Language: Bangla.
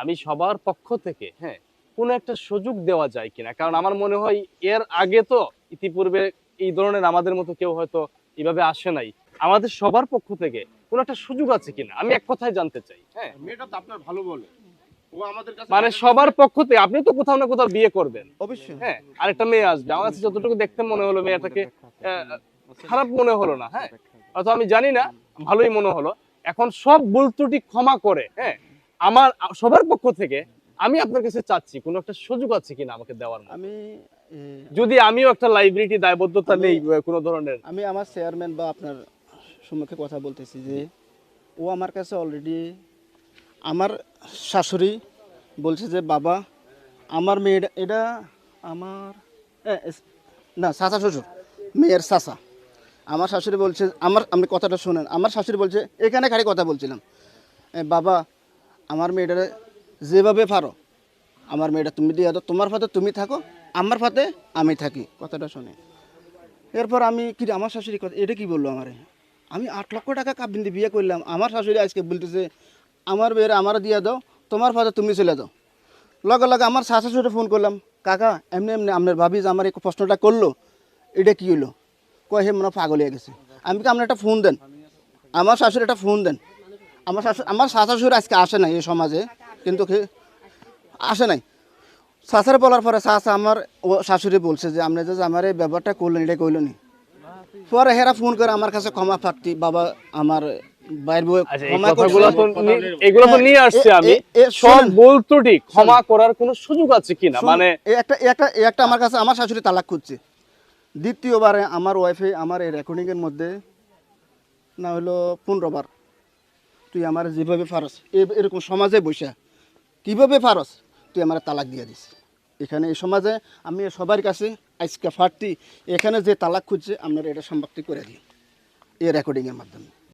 আমি সবার পক্ষ থেকে হ্যাঁ কোনো একটা সুযোগ দেওয়া যায় কিনা, কারণ আমার মনে হয় এর আগে তো ইতিপূর্বে এই ধরনের আমাদের মতো কেউ হয়তো এইভাবে আসে নাই। আমাদের সবার পক্ষ থেকে কোনো একটা সুযোগ আছে কিনা আমি এক কথায় জানতে চাই। হ্যাঁ, মেয়েটা তো আপনার ভালো বলে, ও আমাদের কাছে মানে সবার পক্ষ থেকে আপনি তো কোথাও না কোথাও বিয়ে করবেন, অবশ্যই। হ্যাঁ আরেকটা মেয়ে আসবে, আমার কাছে যতটুকু দেখতে মনে হলো মেয়েটাকে খারাপ মনে হলো না, হ্যাঁ হয়তো আমি জানি না, ভালোই মনে হলো। এখন সব ভুল ত্রুটি ক্ষমা করে হ্যাঁ আমার সবার পক্ষ থেকে আমি আপনার কাছে চাচ্ছি কোনো একটা সুযোগ আছে কিনা আমাকে দেওয়ার মতো। আমি যদি আমিও একটা লাইব্রেরিটি দায়বদ্ধতা নেই কোনো ধরনের। আমি আমার চেয়ারম্যান বা আপনার সম্মুখে কথা বলতেছি যে ও আমার কাছে অলরেডি আমার শাশুড়ি বলছে যে বাবা আমার মেয়ে এটা আমার না চাচা শ্বশুর মেয়ের চাচা আমার শাশুড়ি বলছে আপনি কথাটা শোনেন, আমার শাশুড়ি বলছে এখানে খালি কথা বলছিলাম বাবা আমার মেয়েটারে যেভাবে পারো আমার মেয়েটা তুমি দিয়ে দাও, তোমার ফাতে তুমি থাকো আমার ফাতে আমি থাকি, কথাটা শুনে এরপর আমি কি আমার শাশুড়ি কথা এটা কি বললো আমারে, আমি 8 লক্ষ টাকা কাবিন দিয়ে বিয়ে করলাম, আমার শাশুড়ি আজকে বলতেছে আমার মেয়েরা আমার দিয়ে দাও তোমার ফাতে তুমি চলে দাও। লগে লগে আমার শাশুড়ি ফোন করলাম কাকা এমনি এমনি আপনার ভাবি যে আমার এই প্রশ্নটা করলো এটা কি হলো, কয় হে মনে পাগল হয়ে গেছে। আমি কি আপনার একটা ফোন দেন, আমার শাশুড়ি একটা ফোন দেন। আমার শাশুড়ি আজকে আসে নাই এই সমাজে, কিন্তু আসে নাই। শাশুড়ি বলার পরে আমার ও শাশুড়ি বলছে যে আপনি যে আমার এই ব্যাপারটা করলেন এটা কইল নি, পরে হেরা ফোন করে আমার কাছে ক্ষমা প্রার্থী বাবা আমার বাইর বউ ক্ষমা এগুলো তো নিয়ে আসছে আমি সব ভুল ত্রুটি ক্ষমা করার কোনো সুযোগ আছে কিনা, মানে একটা আমার কাছে আমার শাশুড়ি তালাক খুঁজছে। দ্বিতীয়বারে আমার ওয়াইফে আমার এই রেকর্ডিংয়ের মধ্যে না হলো 15 বার তুই আমার যেভাবে ফারস এরকম সমাজে বসে কীভাবে ফারস তুই আমার তালাক দিয়ে দিস। এখানে এই সমাজে আমি সবার কাছে আজকে ফার্টি এখানে যে তালাক খুঁজছে আপনারা এটা সম্পত্তি করে দিই এই রেকর্ডিংয়ের মাধ্যমে।